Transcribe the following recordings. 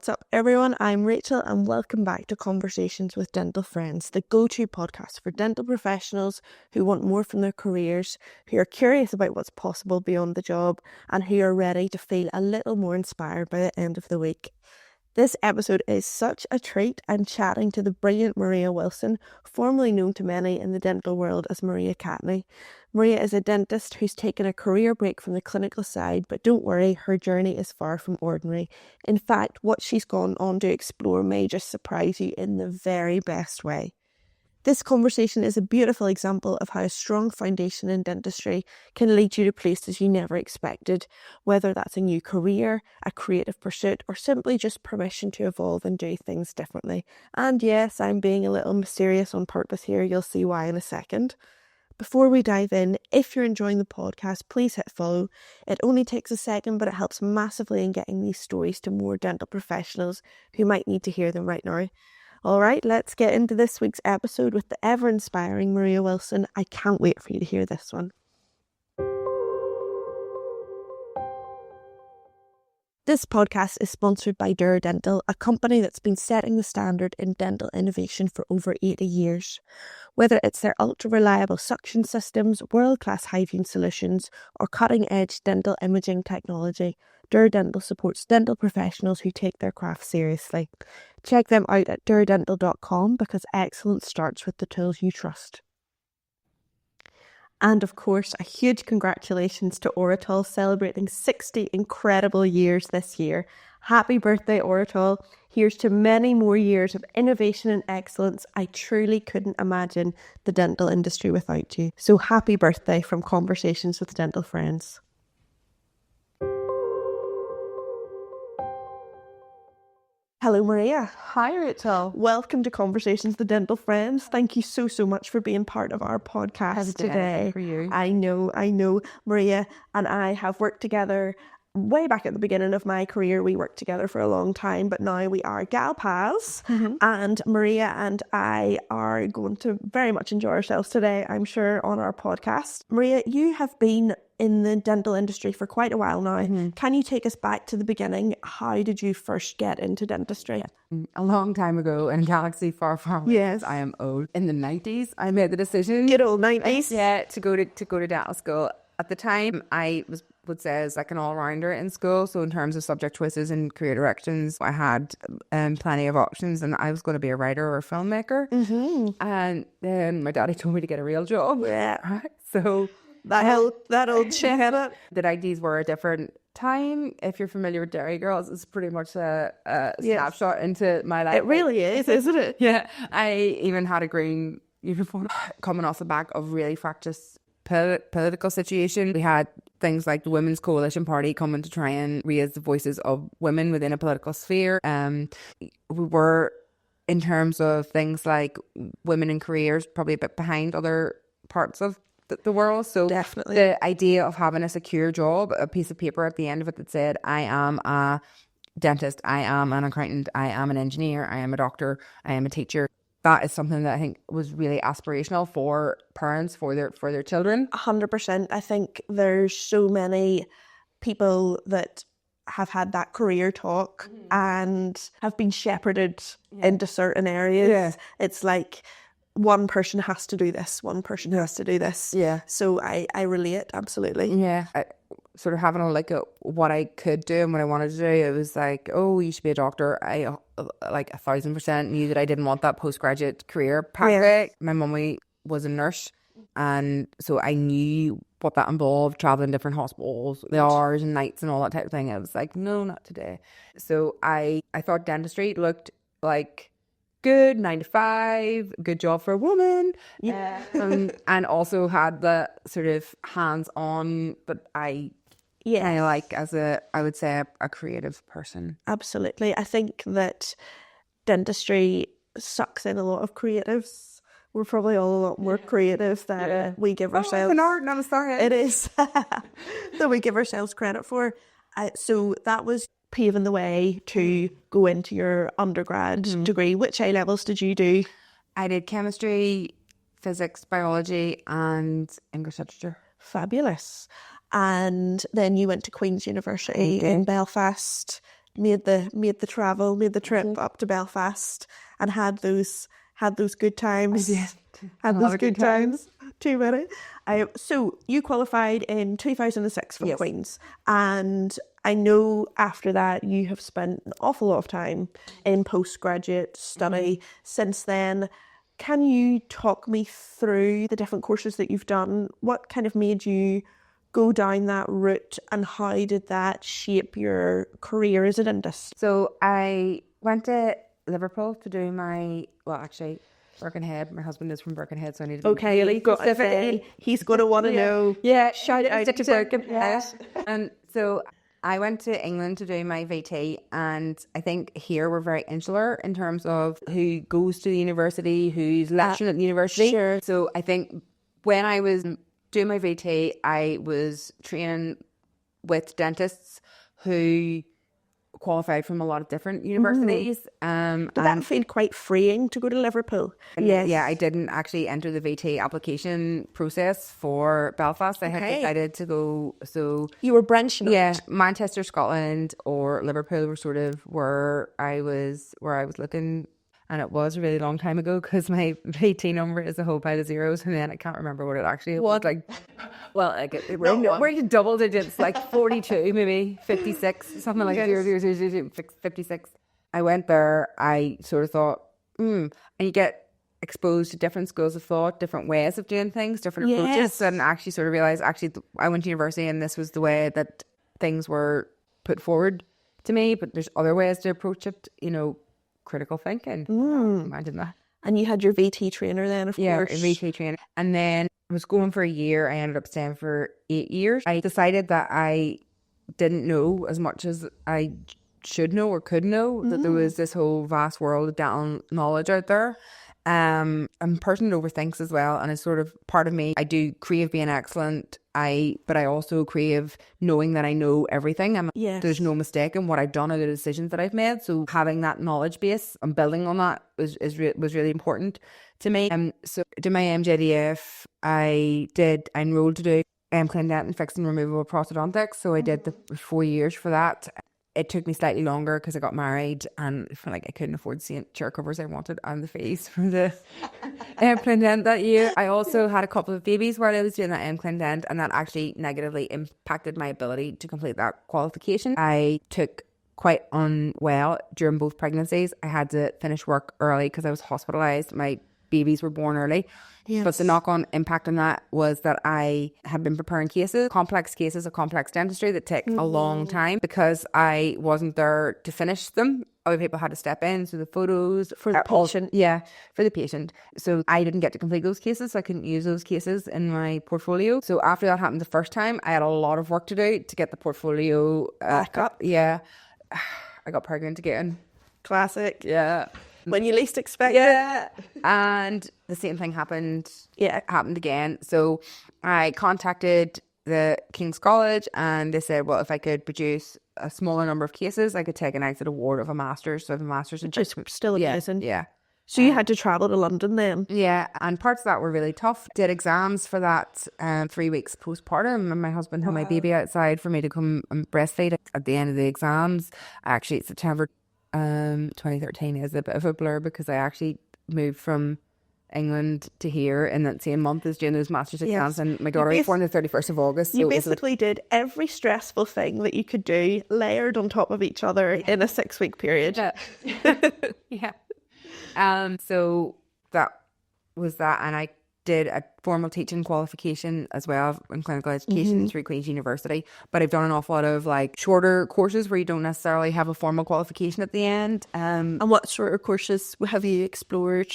What's up, everyone? I'm Rachel, and welcome back to Conversations with Dental Friends, the go-to podcast for dental professionals who want more from their careers, who are curious about what's possible beyond the job, and who are ready to feel a little more inspired by the end of the week. This episode is such a treat. I'm chatting to the brilliant Maria Wilson, formerly known to many in the dental world as Maria Catney. Maria is a dentist who's taken a career break from the clinical side, but don't worry, her journey is far from ordinary. In fact, what she's gone on to explore may just surprise you in the very best way. This conversation is a beautiful example of how a strong foundation in dentistry can lead you to places you never expected, whether that's a new career, a creative pursuit, or simply just permission to evolve and do things differently. And yes, I'm being a little mysterious on purpose here. You'll see why in a second. Before we dive in, if you're enjoying the podcast, please hit follow. It only takes a second, but it helps massively in getting these stories to more dental professionals who might need to hear them right now. All right, let's get into this week's episode with the ever-inspiring Maria Wilson. I can't wait for you to hear this one. This podcast is sponsored by Dura Dental, a company that's been setting the standard in dental innovation for over 80 years. Whether it's their ultra-reliable suction systems, world-class hygiene solutions, or cutting-edge dental imaging technology, Dura Dental supports dental professionals who take their craft seriously. Check them out at duradental.com because excellence starts with the tools you trust. And of course, a huge congratulations to Oratol celebrating 60 incredible years this year. Happy birthday, Oratol. Here's to many more years of innovation and excellence. I truly couldn't imagine the dental industry without you. So happy birthday from Conversations with Dental Friends. Hello, Maria. Hi, Rachel. Welcome to Conversations with Dental Friends. Thank you so much for being part of our podcast today. For you. I know. Maria and I have worked together way back at the beginning of my career. We worked together for a long time, but now we are gal pals. And Maria and I are going to very much enjoy ourselves today, I'm sure, on our podcast. Maria, you have been in the dental industry for quite a while now. Can you take us back to the beginning? How did you first get into dentistry? A long time ago in a galaxy far, far away. Yes. I am old. In the 90s, I made the decision. Good old 90s. Yeah, to go to dental school. At the time, I would say as like an all-rounder in school. So in terms of subject choices and career directions, I had plenty of options, and I was going to be a writer or a filmmaker. And then my daddy told me to get a real job. Yeah. Right? So That old shit had it. the 90s were a different time. If you're familiar with Dairy Girls, it's pretty much a snapshot into my life. It really is, isn't it? Yeah. I even had a green uniform coming off the back of really fractious political situation. We had things like the Women's Coalition Party coming to try and raise the voices of women within a political sphere. We were, in terms of things like women in careers, probably a bit behind other parts of the world. So definitely the idea of having a secure job, a piece of paper at the end of it that said, I am a dentist, I am an accountant, I am an engineer, I am a doctor, I am a teacher. That is something that I think was really aspirational for parents, for their children. 100%. I think there's so many people that have had that career talk and have been shepherded into certain areas. Yeah. It's like one person has to do this, one person has to do this. Yeah. So I relate, absolutely. Yeah. Sort of having a look at what I could do and what I wanted to do, it was like, oh, you should be a doctor. I like 1,000% knew that I didn't want that postgraduate career pathway. Yeah. My mummy was a nurse, and so I knew what that involved, traveling different hospitals, the hours and nights and all that type of thing. I was like, no, not today. So I thought dentistry looked like good 9 to 5, good job for a woman. Yeah. And also had the sort of hands-on, but I like as I would say a creative person. Absolutely. I think that dentistry sucks in a lot of creatives. We're probably all a lot more creative than we give ourselves. It's an art, not a science. It is. That we give ourselves credit for. So that was paving the way to go into your undergrad degree. Which A levels did you do? I did chemistry, physics, biology, and English literature. Fabulous. And then you went to Queen's University in Belfast. made the travel, made the trip up to Belfast, and had those good times. Had those good times. Too many. So you qualified in 2006 from Queen's, and I know after that you have spent an awful lot of time in postgraduate study since then. Can you talk me through the different courses that you've done? What kind of made you go down that route, and how did that shape your career as a dentist? So I went to Liverpool to do my, well, actually, Birkenhead. My husband is from Birkenhead, so I need to be really specific. He's going to want to know. Yeah, Shout out to Birkenhead. And so I went to England to do my VT, and I think here we're very insular in terms of who goes to the university, who's lecturing at the university. Sure. So I think when I was doing my VT, I was training with dentists who qualified from a lot of different universities. Did that feel quite freeing to go to Liverpool? Yes. Yeah, I didn't actually enter the VT application process for Belfast. I had decided to go, so... You were branching out. Yeah, Manchester, Scotland or Liverpool were sort of where I was looking. And it was a really long time ago because my VT number is a whole pile of zeros, and then I can't remember what it actually was like. Well, like we're in double digits, like 42, maybe 56, something like 56. I went there. I sort of thought, and you get exposed to different schools of thought, different ways of doing things, different approaches, and actually sort of realized I went to university and this was the way that things were put forward to me. But there's other ways to approach it, critical thinking. Imagine that. And you had your VT trainer then, of course. Yeah, a VT trainer. And then I was going for a year. I ended up staying for 8 years. I decided that I didn't know as much as I should know or could know, that there was this whole vast world of dental knowledge out there. I'm a person that overthinks as well, and it's sort of part of me. I do crave being excellent, but I also crave knowing that I know everything. There's no mistake in what I've done or the decisions that I've made. So having that knowledge base and building on that was really important to me. So I did my MJDF. I enrolled to do clean dent and fixed and removable prosthodontics. So I did the 4 years for that. It took me slightly longer because I got married and I felt like I couldn't afford the chair covers I wanted and the fees for the clean dent that year. I also had a couple of babies while I was doing that clean dent, and that actually negatively impacted my ability to complete that qualification. I took quite unwell during both pregnancies. I had to finish work early because I was hospitalised. My babies were born early. Yes. But the knock-on impact on that was that I had been preparing complex cases of complex dentistry that take a long time because I wasn't there to finish them. Other people had to step in, so the photos... For the patient. Yeah, for the patient. So I didn't get to complete those cases, so I couldn't use those cases in my portfolio. So after that happened the first time, I had a lot of work to do to get the portfolio back up. Yeah. I got pregnant again. Classic. Yeah. When you least expect it. And the same thing happened. Yeah, it happened again. So I contacted the King's College and they said, well, if I could produce a smaller number of cases, I could take an exit award of a master's. So I have a master's. Which is still amazing. Yeah. So you had to travel to London then? Yeah, and parts of that were really tough. Did exams for that 3 weeks postpartum, and my husband had my baby outside for me to come and breastfeed at the end of the exams. Actually, September 2013 is a bit of a blur because I actually moved from England to here in that same month as doing those master's exams, and my daughter was born the 31st of August. You basically did every stressful thing that you could do layered on top of each other in a 6-week period. Yeah. So that was that, and I did a formal teaching qualification as well in clinical education through Queen's University. But I've done an awful lot of like shorter courses where you don't necessarily have a formal qualification at the end. And what shorter courses have you explored?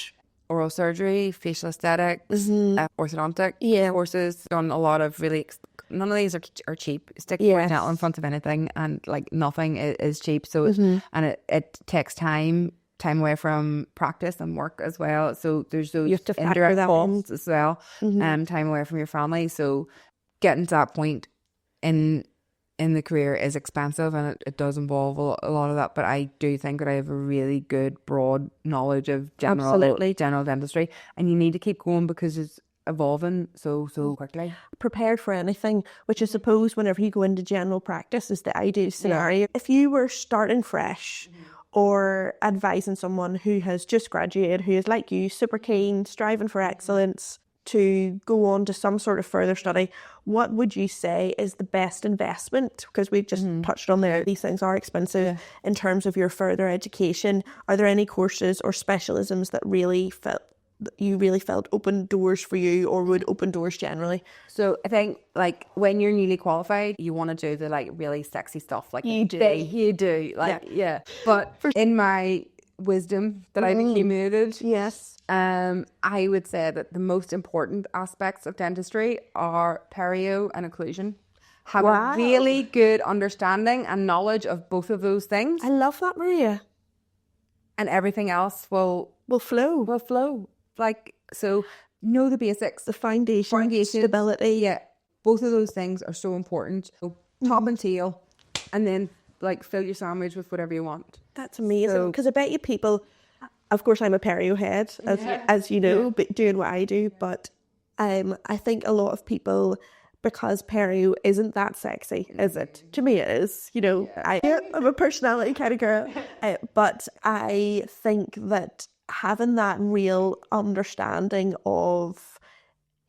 Oral surgery, facial aesthetics, orthodontic courses. Done a lot of really. None of these are cheap. Stick dental in front of anything, and like nothing is cheap. So and it takes time away from practice and work as well. So there's those you have to indirect costs as well, time away from your family. So getting to that point in the career is expensive, and it does involve a lot of that. But I do think that I have a really good broad knowledge of general dentistry, and you need to keep going because evolving so quickly. Prepared for anything, which I suppose whenever you go into general practice is the ideal scenario. If you were starting fresh or advising someone who has just graduated, who is like you, super keen, striving for excellence, to go on to some sort of further study, what would you say is the best investment? Because we've just touched on there, these things are expensive in terms of your further education. Are there any courses or specialisms that you really felt opened doors for you, or would open doors generally? So I think like when you're newly qualified, you want to do the like really sexy stuff. Like You do. You do. Like, yeah. But in my wisdom that I've accumulated, Yes. I would say that the most important aspects of dentistry are perio and occlusion. Have a really good understanding and knowledge of both of those things. I love that, Maria. And everything else will flow. Will flow. Like, so know the basics. The foundation, stability. Yeah. Both of those things are so important. So top and tail. And then like fill your sandwich with whatever you want. That's amazing. Because I bet you people, of course I'm a perio head, as you know, but doing what I do. But I think a lot of people, because perio isn't that sexy, is it? To me it is. You know, I'm a personality kind of girl. But I think that having that real understanding of,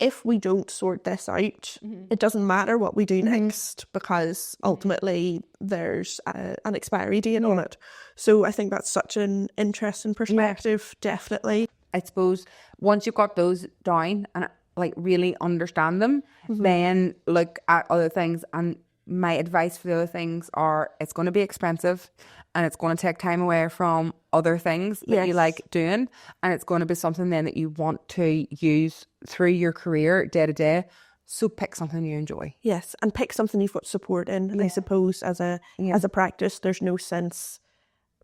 if we don't sort this out, it doesn't matter what we do next, because ultimately there's an expiry date on it. So I think that's such an interesting perspective, definitely. I suppose once you've got those down and like really understand them, then look at other things. And my advice for the other things are, it's going to be expensive and it's going to take time away from other things that you like doing. And it's going to be something then that you want to use through your career day to day. So pick something you enjoy. Yes, and pick something you've got support in. And I suppose as a practice, there's no sense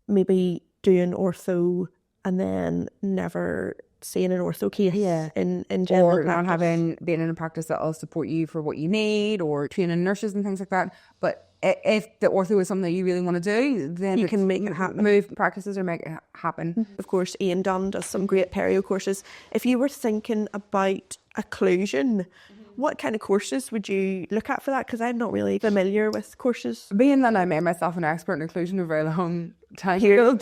maybe doing ortho and then never seeing an ortho case in general or practice. not being in a practice that will support you for what you need, or training nurses and things like that. But if the ortho is something that you really want to do, then you can make it happen. Move practices or make it happen. Of course, Ian Dunn does some great perio courses. If you were thinking about occlusion, what kind of courses would you look at for that? Because I'm not really familiar with courses. Being that I made myself an expert in occlusion a very long time.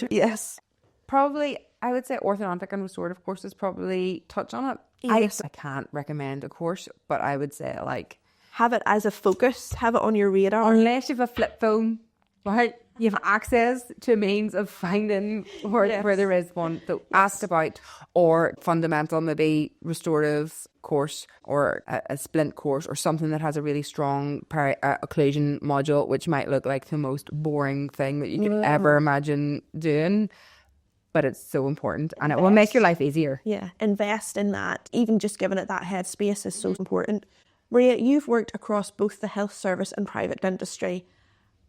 Yes. Probably, I would say orthodontic and restorative courses probably touch on it. Yes. I can't recommend a course, but I would say like, have it as a focus, have it on your radar. Unless you have a flip phone, right? You have access to a means of finding where there is one that asked about, or fundamental, maybe restorative course, or a splint course, or something that has a really strong occlusion module, which might look like the most boring thing that you could ever imagine doing. But it's so important, and it will make your life easier. Yeah, invest in that. Even just giving it that headspace is so important. Maria, you've worked across both the health service and private dentistry.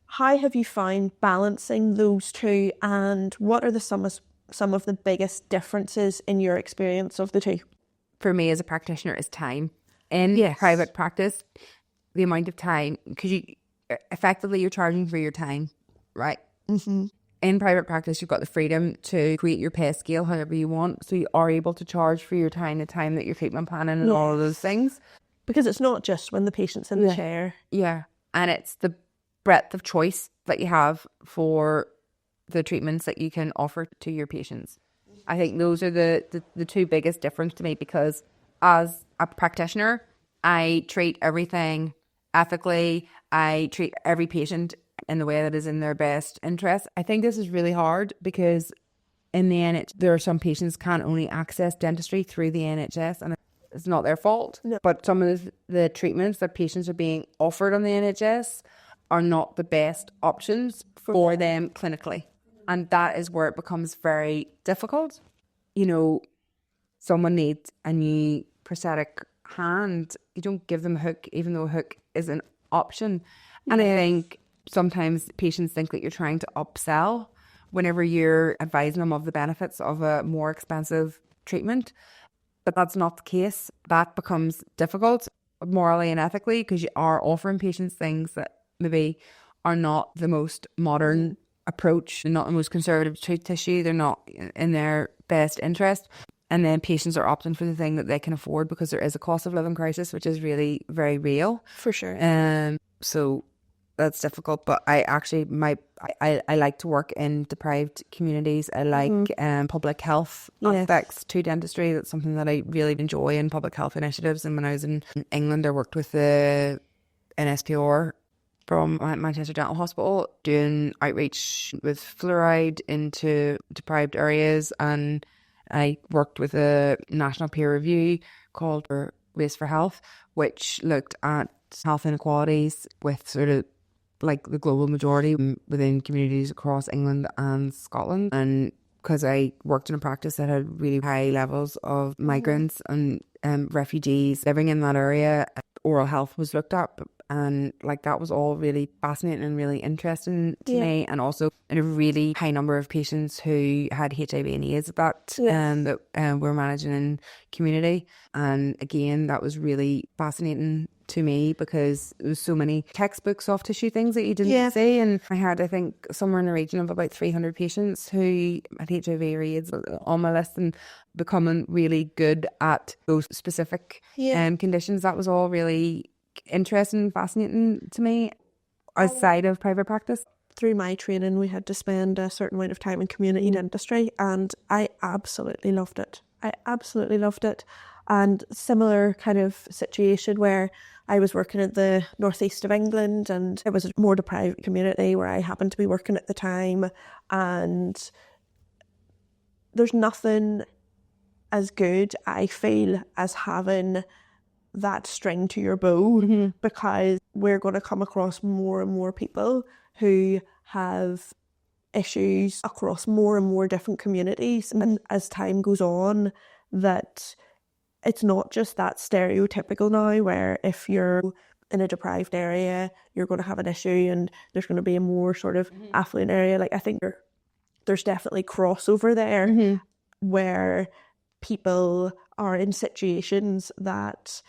How have you found balancing those two, and what are some of the biggest differences in your experience of the two? For me as a practitioner is time. In private practice, the amount of time, because you're charging for your time, right? Mm-hmm. In private practice, you've got the freedom to create your pay scale however you want. So you are able to charge for your time, the time that you're treatment planning and all of those things. Because it's not just when the patient's in the chair. Yeah. And it's the breadth of choice that you have for the treatments that you can offer to your patients. I think those are the two biggest difference to me, because as a practitioner, I treat everything ethically. I treat every patient in the way that is in their best interest. I think this is really hard because in the NHS, there are some patients can't only access dentistry through the NHS, and it's not their fault. No. But some of the treatments that patients are being offered on the NHS are not the best options for them clinically. And that is where it becomes very difficult. You know, someone needs a new prosthetic hand. You don't give them a hook, even though a hook is an option. And I think sometimes patients think that you're trying to upsell whenever you're advising them of the benefits of a more expensive treatment. But that's not the case. That becomes difficult morally and ethically, because you are offering patients things that maybe are not the most modern approach, not the most conservative tissue. They're not in their best interest. And then patients are opting for the thing that they can afford because there is a cost of living crisis, which is really very real. For sure. So that's difficult. But I actually, I like to work in deprived communities. I like public health aspects to dentistry. That's something that I really enjoy in public health initiatives. And when I was in England, I worked with the NSPR from Manchester Dental Hospital doing outreach with fluoride into deprived areas, and I worked with a national peer review called Race for Health, which looked at health inequalities with sort of like the global majority within communities across England and Scotland. And because I worked in a practice that had really high levels of migrants and refugees living in that area, oral health was looked at, and like that was all really fascinating and really interesting to me. And also in a really high number of patients who had HIV and AIDS that were managing in community. And again, that was really fascinating to me because there was so many textbook soft tissue things that you didn't see. And I had, I think, somewhere in the region of about 300 patients who had HIV or AIDS on my list, and becoming really good at those specific conditions. That was all really interesting and fascinating to me outside of private practice. Through my training, we had to spend a certain amount of time in community dentistry, and I absolutely loved it. And similar kind of situation where I was working at the northeast of England, and it was a more deprived community where I happened to be working at the time. And there's nothing as good, I feel, as having that string to your bow, because we're going to come across more and more people who have issues across more and more different communities. And as time goes on, that it's not just that stereotypical now where if you're in a deprived area, you're going to have an issue and there's going to be a more sort of affluent area. Like I think there's definitely crossover there where people are in situations that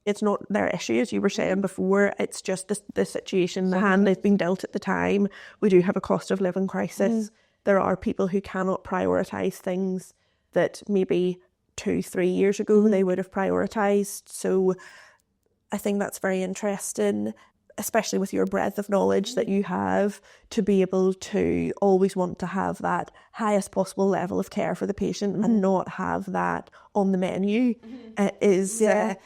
it's not their issue, as you were saying before. It's just the situation, the hand they've been dealt at the time. We do have a cost of living crisis. There are people who cannot prioritise things that maybe 2-3 years ago they would have prioritised. So I think that's very interesting, especially with your breadth of knowledge that you have, to be able to always want to have that highest possible level of care for the patient and not have that on the menu is a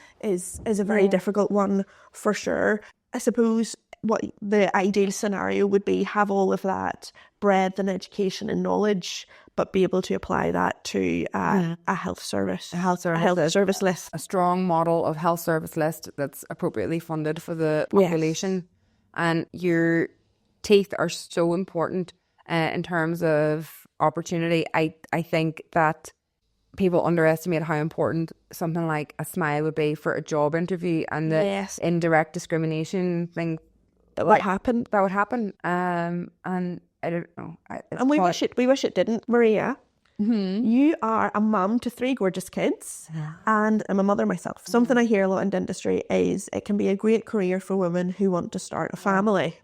very difficult one for sure. I suppose what the ideal scenario would be, have all of that breadth and education and knowledge, but be able to apply that to a health service list. A strong model of health service list that's appropriately funded for the population. And your teeth are so important in terms of opportunity. I think that people underestimate how important something like a smile would be for a job interview, and the indirect discrimination thing that would happen. And I don't know. And we wish it didn't. Maria, you are a mum to 3 gorgeous kids, and I'm a mother myself. Something I hear a lot in dentistry is it can be a great career for women who want to start a family.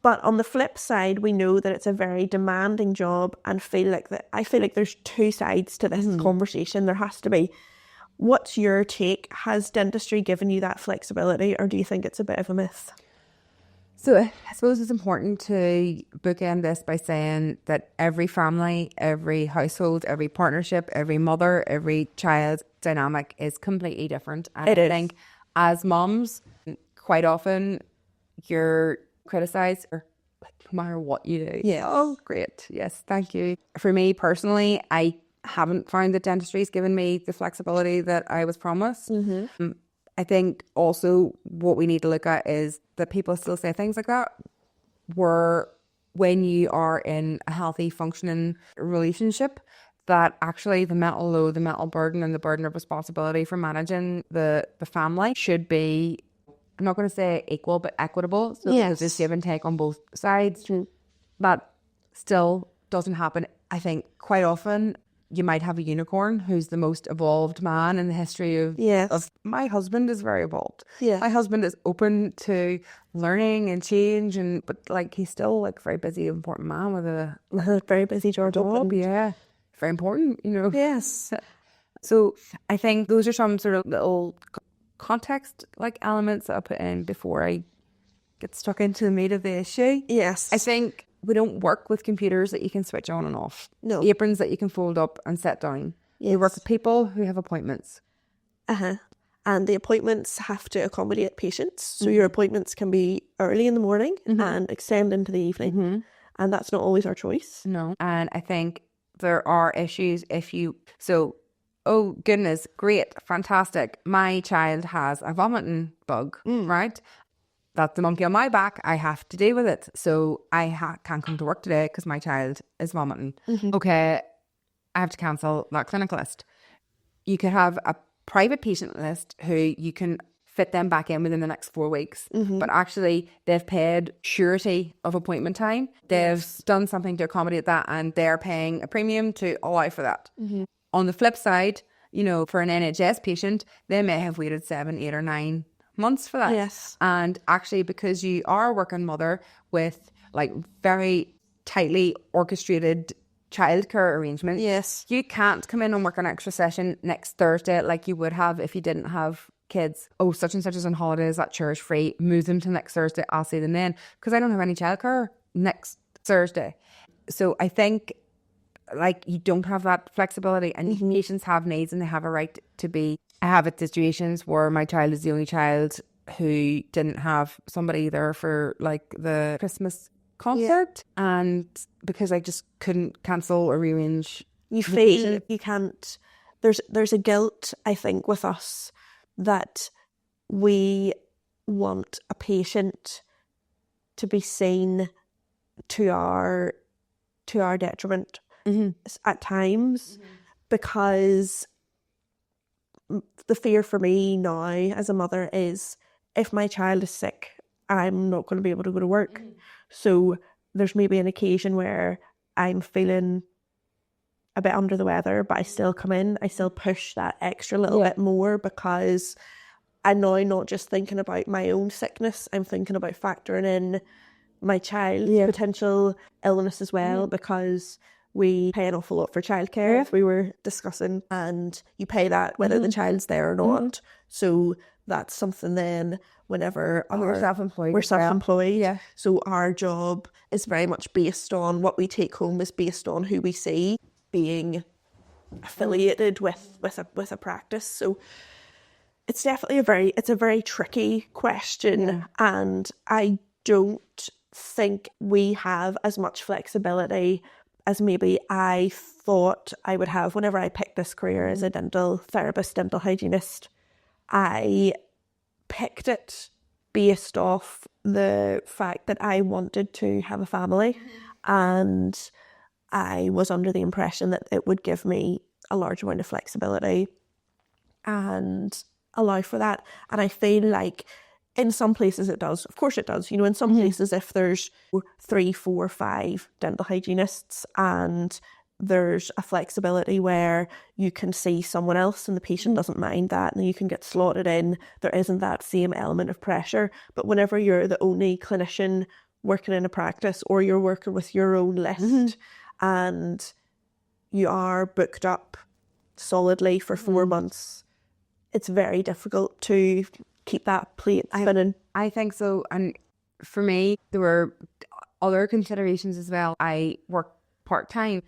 But on the flip side, we know that it's a very demanding job, and I feel like there's 2 sides to this conversation. There has to be. What's your take? Has dentistry given you that flexibility, or do you think it's a bit of a myth? So I suppose it's important to bookend this by saying that every family, every household, every partnership, every mother, every child dynamic is completely different. And I think as mums, quite often you're criticised no matter what you do. Yeah. Oh, great. Yes, thank you. For me personally, I haven't found that dentistry's given me the flexibility that I was promised. I think also what we need to look at is that people still say things like that, where when you are in a healthy, functioning relationship, that actually the mental load, the mental burden and the burden of responsibility for managing the family should be, I'm not going to say equal, but equitable. So there's this give and take on both sides. That still doesn't happen. I think quite often you might have a unicorn who's the most evolved man in the history of my husband is very evolved. My husband is open to learning and change, but like he's still like a very busy, important man with a very busy job. very important, you know. Yes. So I think those are some sort of little context like elements that I put in before I get stuck into the meat of the issue. Yes. I think we don't work with computers that you can switch on and off. No. Aprons that you can fold up and set down. Yes. We work with people who have appointments. And the appointments have to accommodate patients. So your appointments can be early in the morning and extend into the evening. And that's not always our choice. No. And I think there are issues if you... So, oh goodness, great, fantastic. My child has a vomiting bug, right? That's the monkey on my back. I have to deal with it. So I can't come to work today because my child is vomiting. Okay, I have to cancel that clinic list. You could have a private patient list who you can fit them back in within the next 4 weeks. But actually, they've paid surety of appointment time. They've done something to accommodate that, and they're paying a premium to allow for that. On the flip side, you know, for an NHS patient, they may have waited 7, 8 or 9 months for that. Yes. And actually, because you are a working mother with like very tightly orchestrated childcare arrangements, Yes. you can't come in and work an extra session next Thursday like you would have if you didn't have kids. Oh, such and such is on holidays, that chair is free, move them to next Thursday, I'll see them then, because I don't have any childcare next Thursday. So I think like you don't have that flexibility, and patients have needs and they have a right to be. I have situations where my child is the only child who didn't have somebody there for like the Christmas concert, and because I just couldn't cancel or rearrange. You feel you can't. There's a guilt, I think, with us that we want a patient to be seen to our detriment at times, because the fear for me now as a mother is if my child is sick, I'm not going to be able to go to work. So there's maybe an occasion where I'm feeling a bit under the weather, but I still come in, I still push that extra little bit more, because I'm now not just thinking about my own sickness, I'm thinking about factoring in my child's potential illness as well, because we pay an awful lot for childcare, as we were discussing, and you pay that whether the child's there or not. So that's something then whenever we're self-employed. We're self-employed. So our job is very much based on what we take home is based on who we see being affiliated with a practice. So it's definitely a very tricky question, and I don't think we have as much flexibility as maybe I thought I would have whenever I picked this career as a dental therapist, dental hygienist. I picked it based off the fact that I wanted to have a family, and I was under the impression that it would give me a large amount of flexibility and allow for that. And I feel like in some places it does. Of course it does. You know, in some places, if there's 3, 4, 5 dental hygienists and there's a flexibility where you can see someone else and the patient doesn't mind that and you can get slotted in, there isn't that same element of pressure. But whenever you're the only clinician working in a practice, or you're working with your own list and you are booked up solidly for 4 months, it's very difficult to keep that plate spinning. I think so. And for me, there were other considerations as well. I work part-time.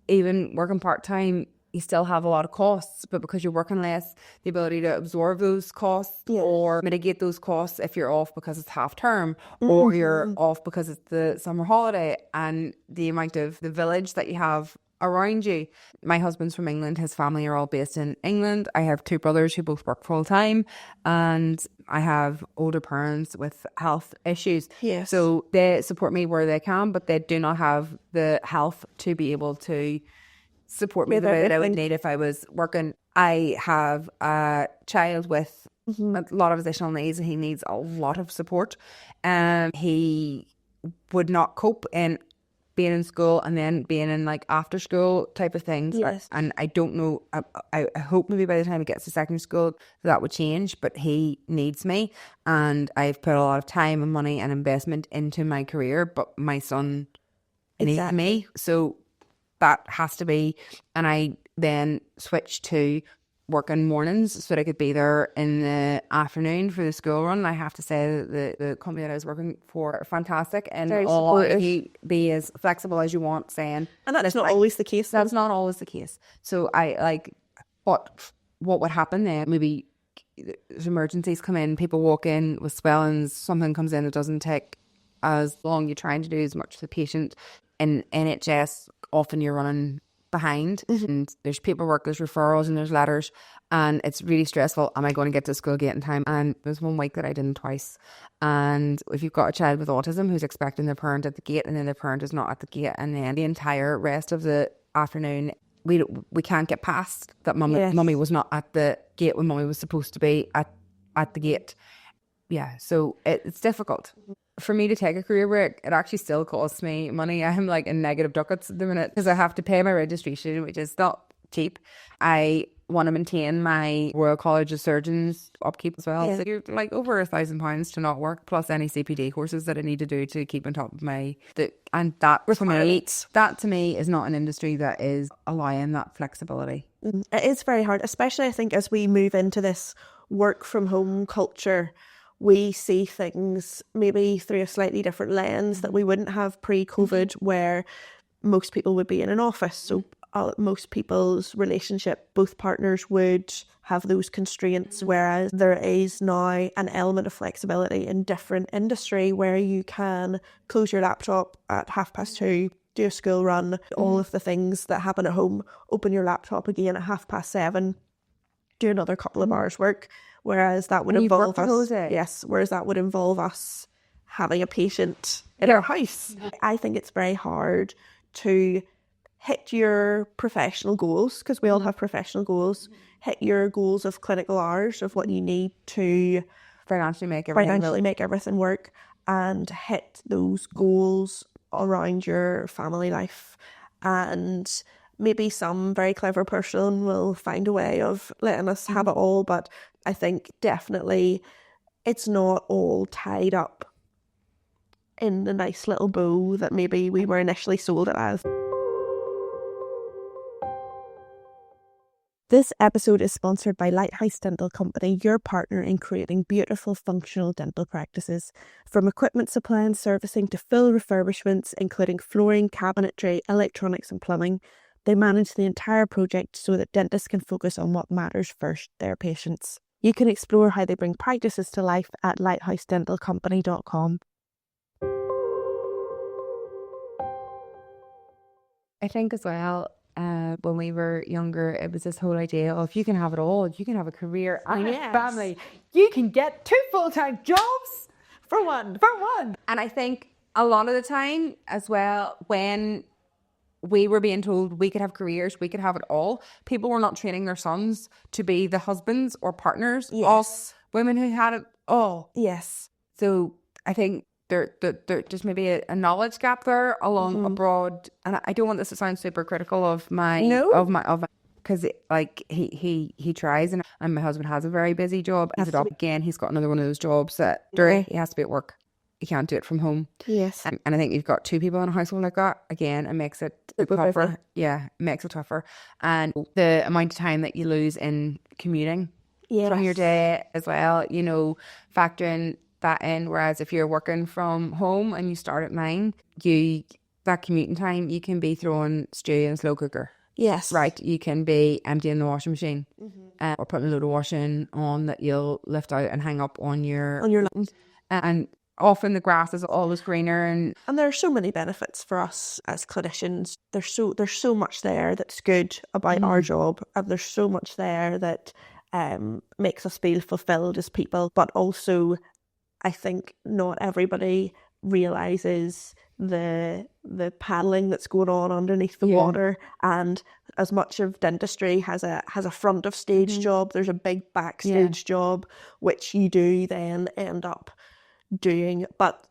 Even working part-time, you still have a lot of costs, but because you're working less, the ability to absorb those costs or mitigate those costs if you're off because it's half term or you're off because it's the summer holiday, and the amount of the village that you have around you. My husband's from England, his family are all based in England. I have 2 brothers who both work full time, and I have older parents with health issues. So they support me where they can, but they do not have the health to be able to support me the way that I would need if I was working. I have a child with a lot of additional needs, and he needs a lot of support. He would not cope in being in school and then being in like after school type of things. And I don't know, I hope maybe by the time he gets to secondary school that would change, but he needs me, and I've put a lot of time and money and investment into my career, but my son needs me. So that has to be. And I then switched to working mornings so that I could be there in the afternoon for the school run. I have to say that the company that I was working for are fantastic, and be as flexible as you want, saying, and that's not always the case. That's not always the case. So I like what would happen then? Maybe emergencies come in, people walk in with swellings, something comes in, it doesn't take as long. You're trying to do as much for the patient. In NHS, often you're running behind, and there's paperwork, there's referrals, and there's letters, and it's really stressful. Am I going to get to school gate in time? And there's one week that I didn't twice. And if you've got a child with autism who's expecting their parent at the gate, and then their parent is not at the gate, and then the entire rest of the afternoon we can't get past that mummy was not at the gate when mummy was supposed to be at the gate. Yeah, so it's difficult. For me to take a career break, it actually still costs me money. I'm like in negative ducats at the minute because I have to pay my registration, which is not cheap. I want to maintain my Royal College of Surgeons upkeep as well. So you're like over £1,000 to not work, plus any CPD courses that I need to do to keep on top of and that to me is not an industry that is allowing that flexibility. It is very hard, especially I think as we move into this work from home culture. We see things maybe through a slightly different lens that we wouldn't have pre-COVID, where most people would be in an office. So most people's relationship, both partners would have those constraints, whereas there is now an element of flexibility in different industry where you can close your laptop at 2:30, do a school run, all of the things that happen at home, open your laptop again at 7:30, do another couple of hours work. Whereas that would involve us, whereas that would involve us having a patient in our house. I think it's very hard to hit your professional goals, because we all have professional goals, hit your goals of clinical hours, of what you need to financially make everything work, and hit those goals around your family life. And maybe some very clever person will find a way of letting us have it all, but I think definitely it's not all tied up in the nice little bow that maybe we were initially sold it as. This episode is sponsored by Lighthouse Dental Company, your partner in creating beautiful, functional dental practices. From equipment supply and servicing to full refurbishments, including flooring, cabinetry, electronics and plumbing, they manage the entire project so that dentists can focus on what matters first, their patients. You can explore how they bring practices to life at lighthousedentalcompany.com. I think as well, when we were younger, it was this whole idea of you can have it all, you can have a career and a family, you can get 2 full-time jobs for one. And I think a lot of the time as well, when we were being told we could have careers, we could have it all, people were not training their sons to be the husbands or partners of women who had it all. Yes. So I think there just maybe a knowledge gap there along abroad, and I don't want this to sound super critical of because like he tries, and my husband has a very busy job. Again, he's got another one of those jobs that he has to be at work. You can't do it from home. Yes. And I think you've got 2 people in a household like that. Again, it makes it tougher. Yeah, it makes it tougher. And the amount of time that you lose in commuting from your day as well, factoring that in. Whereas if you're working from home and you start at 9, that commuting time, you can be throwing stew in a slow cooker. Yes. Right. You can be emptying the washing machine or putting a load of washing on that you'll lift out and hang up on your line. And often the grass is always greener, and there are so many benefits for us as clinicians. There's so much there that's good about our job, and there's so much there that makes us feel fulfilled as people. But also, I think not everybody realizes the paddling that's going on underneath the water. And as much of dentistry has a front of stage job, there's a big backstage job which you do then end up doing. But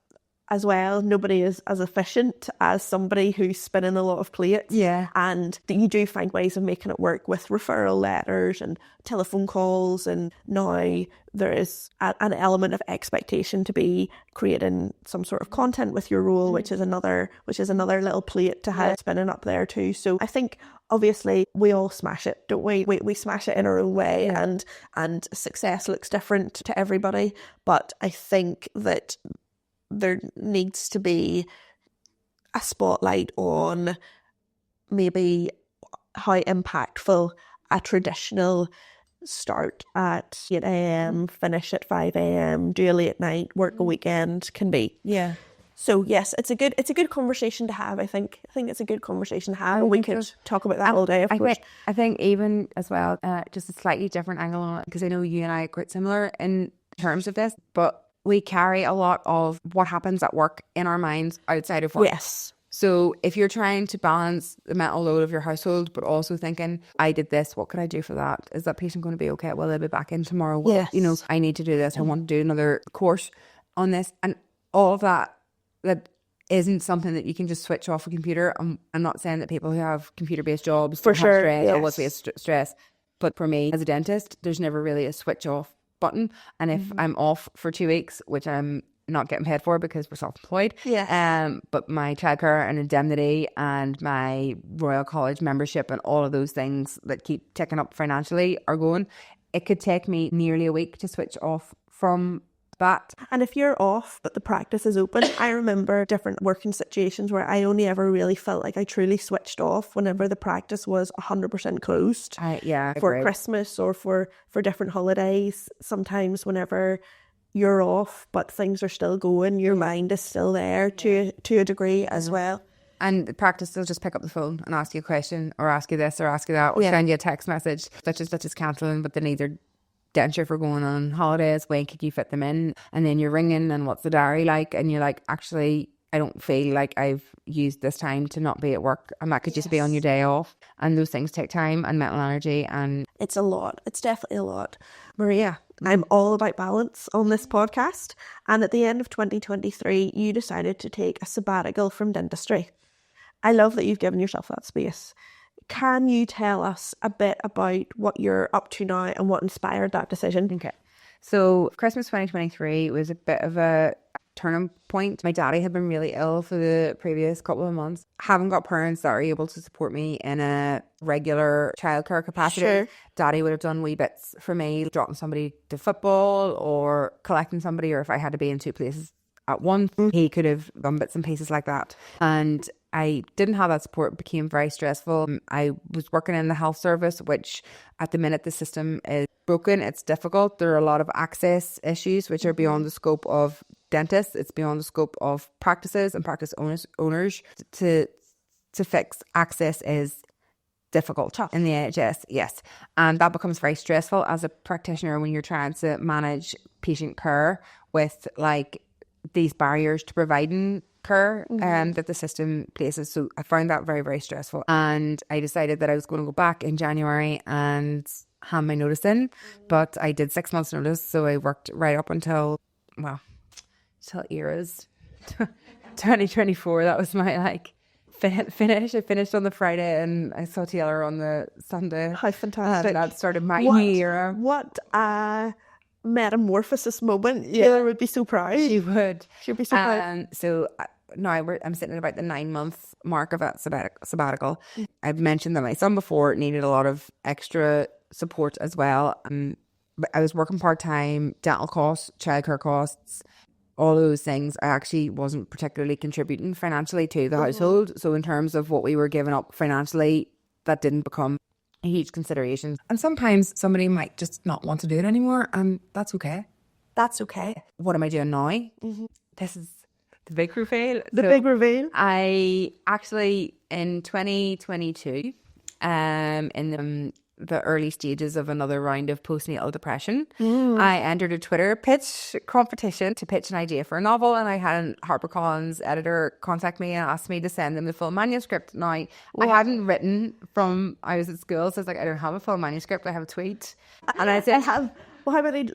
as well. Nobody is as efficient as somebody who's spinning a lot of plates. Yeah. And you do find ways of making it work with referral letters and telephone calls. And now there is an element of expectation to be creating some sort of content with your role, which is another little plate to have spinning up there too. So I think obviously we all smash it, don't we? We smash it in our own way, and success looks different to everybody. But I think that there needs to be a spotlight on maybe how impactful a traditional start at 8 a.m, finish at 5 a.m, do a late night, work a weekend can be. Yeah. So yes, it's a good conversation to have. I think it's a good conversation to have. We could talk about that all day, of course. I think even as well, just a slightly different angle on it, because I know you and I are quite similar in terms of this, but we carry a lot of what happens at work in our minds outside of work. Yes. So if you're trying to balance the mental load of your household, but also thinking, I did this, what could I do for that? Is that patient going to be okay? Will they be back in tomorrow? Yes. You know, I need to do this. I want to do another course on this. And all of that isn't something that you can just switch off a computer. I'm not saying that people who have computer-based jobs For don't sure, have stress yes. or work-based stress. But for me, as a dentist, there's never really a switch off button. And if I'm off for 2 weeks, which I'm not getting paid for because we're self-employed, but my childcare and indemnity and my Royal College membership and all of those things that keep ticking up financially are going, it could take me nearly a week to switch off from that. And if you're off but the practice is open, I remember different working situations where I only ever really felt like I truly switched off whenever the practice was 100% closed. For Agreed. Christmas or for different holidays. Sometimes whenever you're off but things are still going, your mind is still there to a degree as well. And the practice will just pick up the phone and ask you a question or ask you this or ask you that or send you a text message such as cancelling, but they need their denture for going on holidays. When could you fit them in? And then you're ringing, and what's the diary like? And you're like, actually, I don't feel like I've used this time to not be at work, and that could just be on your day off. And those things take time and mental energy, and it's a lot. It's definitely a lot. Maria, I'm all about balance on this podcast. And at the end of 2023, you decided to take a sabbatical from dentistry. I love that you've given yourself that space. Can you tell us a bit about what you're up to now and what inspired that decision? Okay. So Christmas 2023 was a bit of a turning point. My daddy had been really ill for the previous couple of months. Haven't got parents that are able to support me in a regular childcare capacity. Sure. Daddy would have done wee bits for me, dropping somebody to football or collecting somebody, or if I had to be in two places at once, he could have done bits and pieces like that. And I didn't have that support. It became very stressful. I was working in the health service, which at the minute the system is broken. It's difficult. There are a lot of access issues which are beyond the scope of dentists. It's beyond the scope of practices and practice owners. To fix access is difficult in the NHS, yes. And that becomes very stressful as a practitioner when you're trying to manage patient care with like these barriers to providing care that the system places. So I found that very, very stressful. And I decided that I was going to go back in January and hand my notice in. But I did 6 months notice. So I worked right up until eras 2024. That was my finish. I finished on the Friday and I saw Taylor on the Sunday. How fantastic. That started my new era. What a metamorphosis moment. Taylor would be so proud. She would. She'd be so proud. So now I'm sitting at about the 9-month mark of that sabbatical. I've mentioned that my son before needed a lot of extra support as well. But I was working part-time, dental costs, childcare costs, all those things. I actually wasn't particularly contributing financially to the household. So in terms of what we were giving up financially, that didn't become a huge consideration. And sometimes somebody might just not want to do it anymore, and that's okay. That's okay. What am I doing now? This is the big reveal. Big reveal. I actually, in 2022, in the early stages of another round of postnatal depression, I entered a Twitter pitch competition to pitch an idea for a novel, and I had a HarperCollins editor contact me and asked me to send them the full manuscript. Now, I hadn't written from I was at school, so I was like, I don't have a full manuscript, I have a tweet. And I said, Well, how many?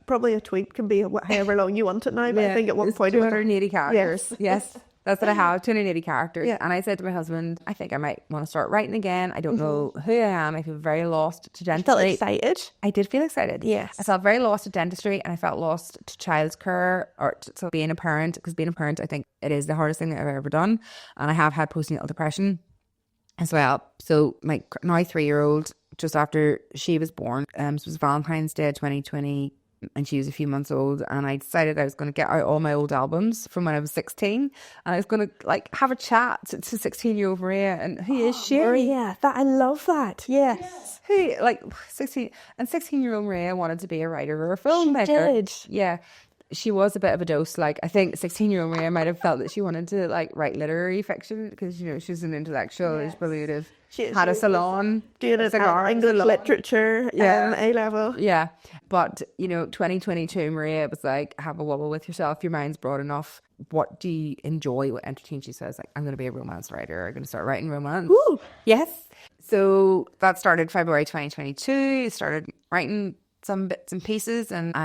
Probably a tweet can be however long you want it now. But I think at one point 280 characters. Yes. That's what I have, 280 characters. Yeah. And I said to my husband, I think I might want to start writing again. I don't know who I am. I feel very lost to dentistry. Felt excited. I did feel excited. Yes. I felt very lost to dentistry, and I felt lost to childcare or to being a parent, because being a parent, I think it is the hardest thing that I've ever done. And I have had postnatal depression as well. So my now 3-year-old, just after she was born, it was Valentine's Day 2020, and she was a few months old, and I decided I was going to get out all my old albums from when I was 16, and I was going to like have a chat to 16-year-old Maria. And who is she? Maria, I love that. Yes. Who, like 16-year-old Maria wanted to be a writer or a filmmaker. Did. Yeah. She was a bit of a dose. Like, I think 16-year-old Maria might have felt that she wanted to like write literary fiction, because, you know, she's an intellectual. She probably would have had a salon, doing it English literature, A level. Yeah. But, you know, 2022, Maria was like, have a wobble with yourself. Your mind's broad enough. What do you enjoy? What entertains you? She says, like, I'm going to be a romance writer. I'm going to start writing romance. Ooh. Yes. So that started February 2022. I started writing some bits and pieces, and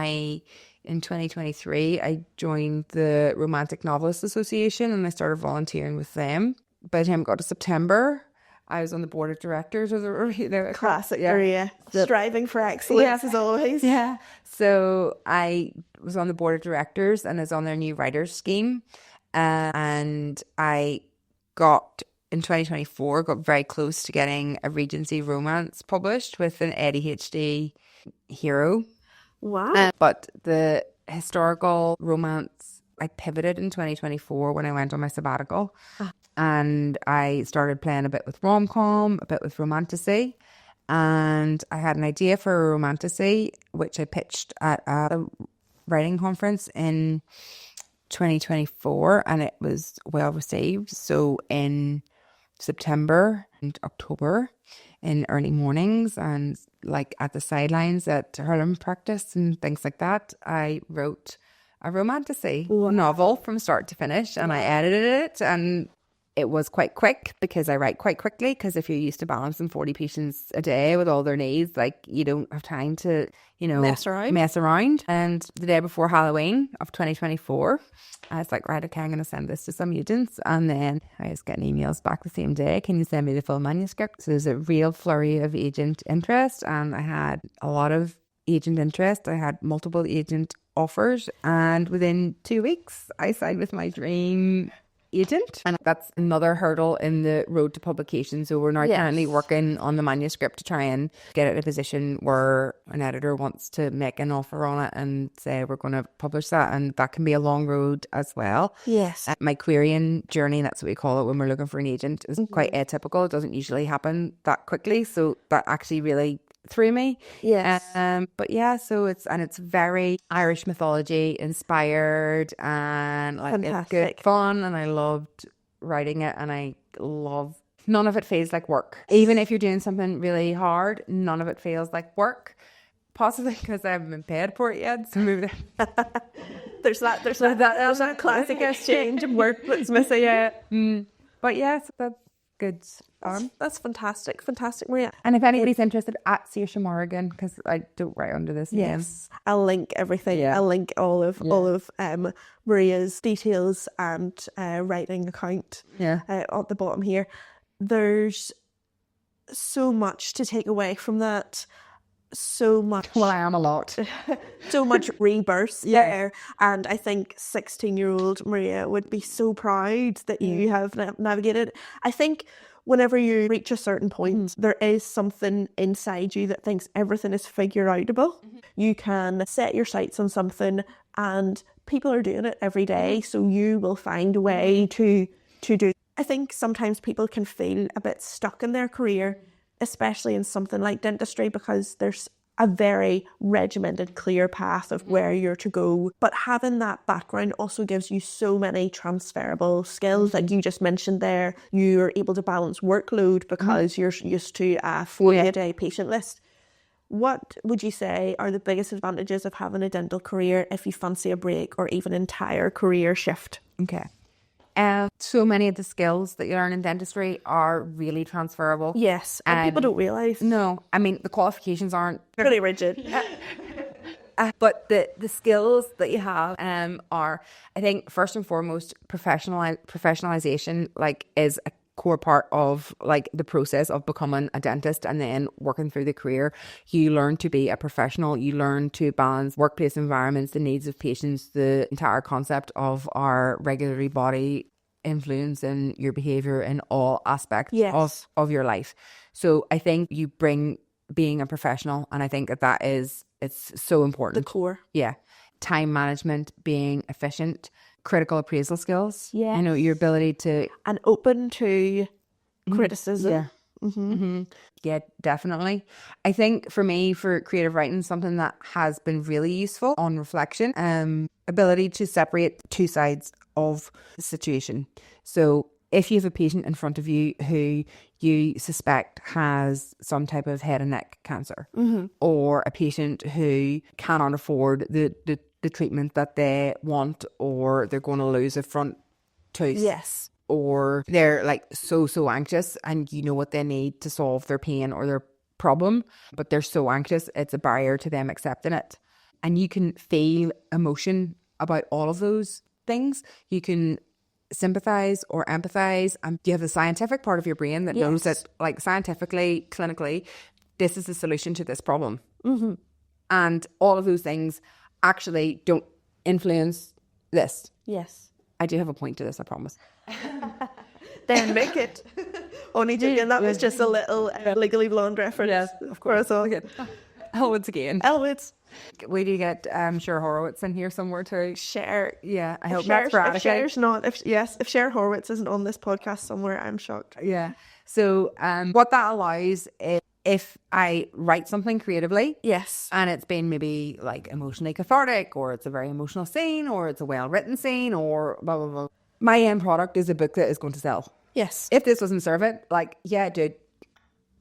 in 2023, I joined the Romantic Novelists Association, and I started volunteering with them. By the time it got to September, I was on the board of directors of the Classic Maria. Striving for excellence as always. Yeah. So I was on the board of directors and was on their new writers scheme. And I in 2024, got very close to getting a Regency romance published with an ADHD hero. Wow. But the historical romance, I pivoted in 2024 when I went on my sabbatical. And I started playing a bit with rom-com, a bit with romantasy. And I had an idea for a romantasy, which I pitched at a writing conference in 2024, and it was well received. So in September and October, in early mornings and like at the sidelines at hurling practice and things like that, I wrote a romantasy novel from start to finish, and I edited it, and it was quite quick because I write quite quickly, because if you're used to balancing 40 patients a day with all their needs, like, you don't have time to, you know, mess around. And the day before Halloween of 2024, I was like, right, okay, I'm going to send this to some agents. And then I was getting emails back the same day. Can you send me the full manuscript? So there's a real flurry of agent interest, and I had a lot of agent interest. I had multiple agent offers, and within 2 weeks I signed with my dream agent, and that's another hurdle in the road to publication. So we're now currently working on the manuscript to try and get it in a position where an editor wants to make an offer on it and say we're going to publish that, and that can be a long road as well. Yes. My querying journey, that's what we call it when we're looking for an agent, is quite atypical. It doesn't usually happen that quickly, so that actually really threw me. Yes. But yeah, so it's very Irish mythology inspired, and like it's good fun, and I loved writing it, and I love, none of it feels like work. Even if you're doing something really hard, none of it feels like work. Possibly because I haven't been paid for it yet, so maybe there's that classic exchange of work that's missing. But yes, that's good. That's fantastic, Maria. And if anybody's interested, at Saoirse Morrigan, because I don't write under this name. Yes, I'll link everything. Yeah. I'll link all of Maria's details and writing account. At the bottom here. There's so much to take away from that. So much. Well, I am a lot. So much rebirth there, and I think 16-year-old Maria would be so proud that you have navigated. I think whenever you reach a certain point, there is something inside you that thinks everything is figure-outable. You can set your sights on something, and people are doing it every day, so you will find a way to do. I think sometimes people can feel a bit stuck in their career, especially in something like dentistry, because there's a very regimented, clear path of where you're to go. But having that background also gives you so many transferable skills. Like you just mentioned there, you're able to balance workload because you're used to a 40-a-day patient list. What would you say are the biggest advantages of having a dental career if you fancy a break or even entire career shift? Okay. So many of the skills that you learn in dentistry are really transferable. Yes, and people don't realise. No, I mean, the qualifications aren't pretty rigid. But the skills that you have are, I think, first and foremost, professionalization like is a core part of like the process of becoming a dentist and then working through the career. You learn to be a professional. You learn to balance workplace environments, the needs of patients, the entire concept of our regulatory body influence in your behavior in all aspects of your life. So I think you bring being a professional, and I think it's so important. The core. Yeah. Time management, being efficient, critical appraisal skills. Yeah. You know, your ability to... And open to criticism. Yeah. Yeah, definitely. I think for me, for creative writing, something that has been really useful on reflection, ability to separate two sides of the situation. So if you have a patient in front of you who you suspect has some type of head and neck cancer, or a patient who cannot afford the treatment that they want, or they're going to lose a front tooth. Yes. Or they're like so anxious, and you know what they need to solve their pain or their problem, but they're so anxious, it's a barrier to them accepting it. And you can feel emotion about all of those things. You can sympathize or empathize, and you have the scientific part of your brain that knows that, like, scientifically, clinically, this is the solution to this problem. And all of those things actually don't influence this. Yes. I do have a point to this, I promise. Then make it. Only joking, that was just a little Legally Blonde reference. Yes, of course. Elwood's again. Elwood's. We do get Cher Horowitz in here somewhere too. Cher. Yeah, I hope that's for If Cher's not, if Cher Horowitz isn't on this podcast somewhere, I'm shocked. Yeah. So what that allows is, if I write something creatively, yes, and it's been maybe like emotionally cathartic, or it's a very emotional scene, or it's a well-written scene, or blah, blah, blah, my end product is a book that is going to sell. Yes. If this doesn't serve it, like, yeah, dude,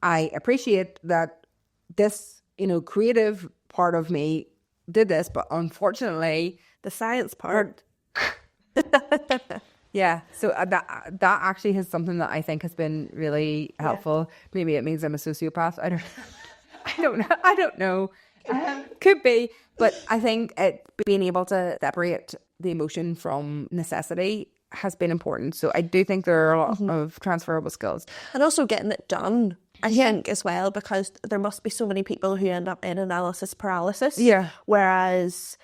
I appreciate that this, you know, creative part of me did this, but unfortunately, the science part. Yeah, so that actually is something that I think has been really helpful. Yeah. Maybe it means I'm a sociopath. I don't know. Could be, but I think being able to separate the emotion from necessity has been important. So I do think there are a lot of transferable skills, and also getting it done. I think as well, because there must be so many people who end up in analysis paralysis. Yeah. Whereas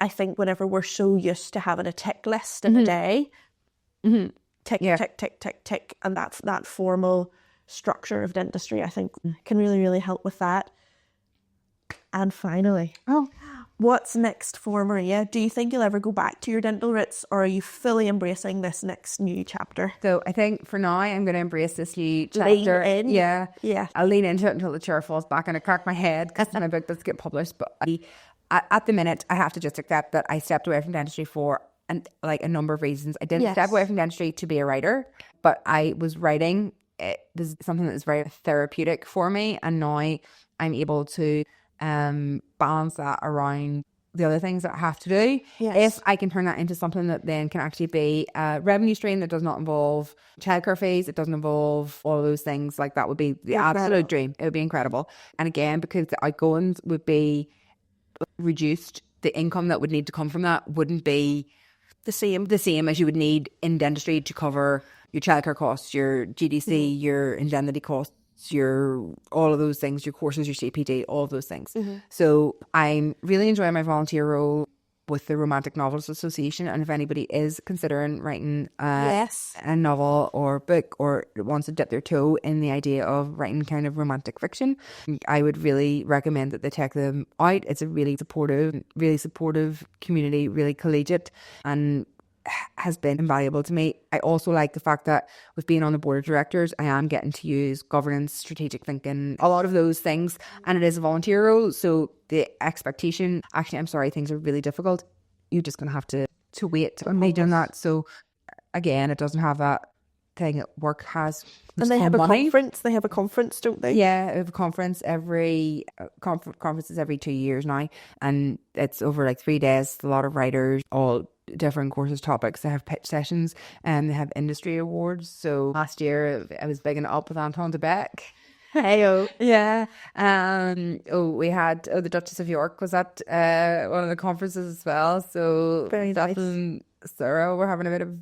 I think whenever we're so used to having a tick list in a day, tick, tick, tick, tick, tick, and that's that formal structure of dentistry, I think can really, really help with that. And finally, what's next for Maria? Do you think you'll ever go back to your dental roots, or are you fully embracing this next new chapter? So I think for now I'm going to embrace this new chapter. Lean in. Yeah. I'll lean into it until the chair falls back and I crack my head because my book does get published. But at the minute, I have to just accept that I stepped away from dentistry for a number of reasons. I didn't step away from dentistry to be a writer, but I was writing. This is something that is very therapeutic for me, and now I'm able to balance that around the other things that I have to do. Yes. If I can turn that into something that then can actually be a revenue stream that does not involve childcare fees, it doesn't involve all of those things, like that would be the absolute dream. It would be incredible. And again, because the outgoings would be reduced, the income that would need to come from that wouldn't be the same as you would need in dentistry to cover your childcare costs, your GDC, your indemnity costs, your all of those things, your courses, your CPD, all of those things. So I'm really enjoying my volunteer role with the Romantic Novelists Association, and if anybody is considering writing a novel or book, or wants to dip their toe in the idea of writing kind of romantic fiction, I would really recommend that they check them out. It's a really supportive community, really collegiate, and has been invaluable to me. I also like the fact that with being on the board of directors, I am getting to use governance, strategic thinking, a lot of those things, and it is a volunteer role, so the expectation, actually, I'm sorry, things are really difficult. You're just going to have to wait on me doing that. So again, it doesn't have that thing that work has. And they have a conference. They have a conference, don't they? Yeah, we have a conference conferences every 2 years now, and it's over like 3 days. A lot of writers, all different courses, topics. They have pitch sessions, and they have industry awards. So last year I was bigging it up with Anton de Beck. Heyo. Yeah. We had the Duchess of York was at one of the conferences as well. So Very Beth nice. and Sarah were having a bit of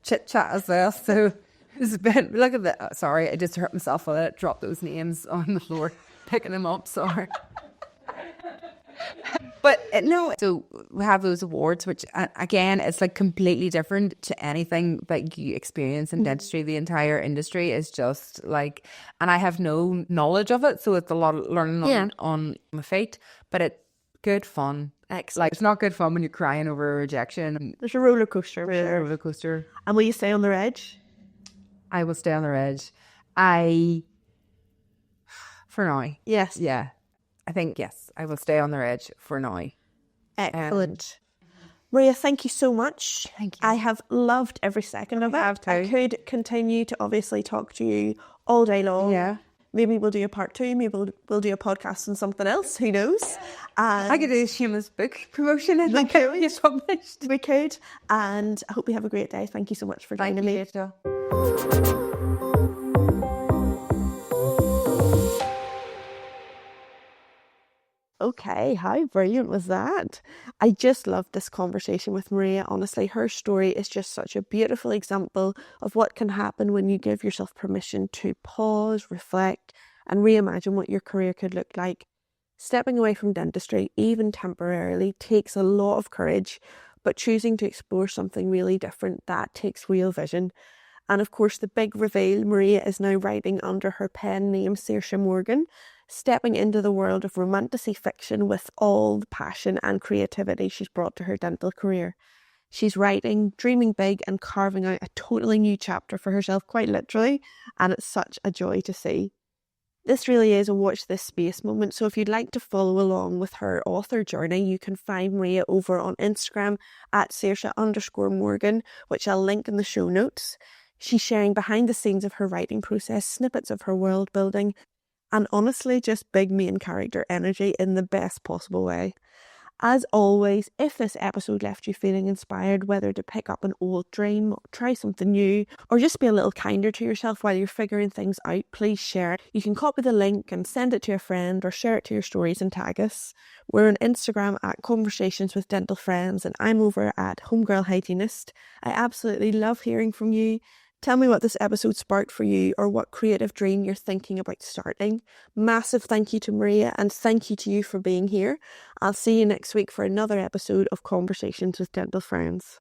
chit chat as well. So it's been look at that. Sorry, I just hurt myself with it. Dropped those names on the floor, picking them up. Sorry. But no, so we have those awards, which again, it's like completely different to anything that you experience in dentistry. The entire industry is just like, and I have no knowledge of it, so it's a lot of learning on my feet, but it's good fun. Excellent. Like, it's not good fun when you're crying over a rejection. There's a roller coaster. Roller coaster. And will you stay on the edge? I will stay on the edge. For now. Yes. Yeah. I think, yes, I will stay on their edge for now. Excellent. Maria, thank you so much. Thank you. I have loved every second of it. have too. I could continue to obviously talk to you all day long. Yeah. Maybe we'll do a part 2. Maybe we'll do a podcast on something else. Who knows? I could do a shameless book promotion and We could. get published. We could. And I hope you have a great day. Thank you so much for joining me. Rachel. Okay, how brilliant was that? I just loved this conversation with Maria. Honestly, her story is just such a beautiful example of what can happen when you give yourself permission to pause, reflect, and reimagine what your career could look like. Stepping away from dentistry, even temporarily, takes a lot of courage, but choosing to explore something really different, that takes real vision. And of course, the big reveal, Maria is now writing under her pen name, Saoirse Morgan, stepping into the world of romantasy fiction with all the passion and creativity she's brought to her dental career. She's writing, dreaming big, and carving out a totally new chapter for herself, quite literally, and it's such a joy to see. This really is a watch this space moment, so if you'd like to follow along with her author journey, you can find Maria over on Instagram at Saoirse_Morgan, which I'll link in the show notes. She's sharing behind the scenes of her writing process, snippets of her world building, and honestly just big main character energy in the best possible way. As always, if this episode left you feeling inspired, whether to pick up an old dream, try something new, or just be a little kinder to yourself while you're figuring things out, please share it. You can copy the link and send it to a friend or share it to your stories and tag us. We're on Instagram at Conversations with Dental Friends, and I'm over at Homegirl Hygienist. I absolutely love hearing from you. Tell me what this episode sparked for you or what creative dream you're thinking about starting. Massive thank you to Maria and thank you to you for being here. I'll see you next week for another episode of Conversations with Dental Friends.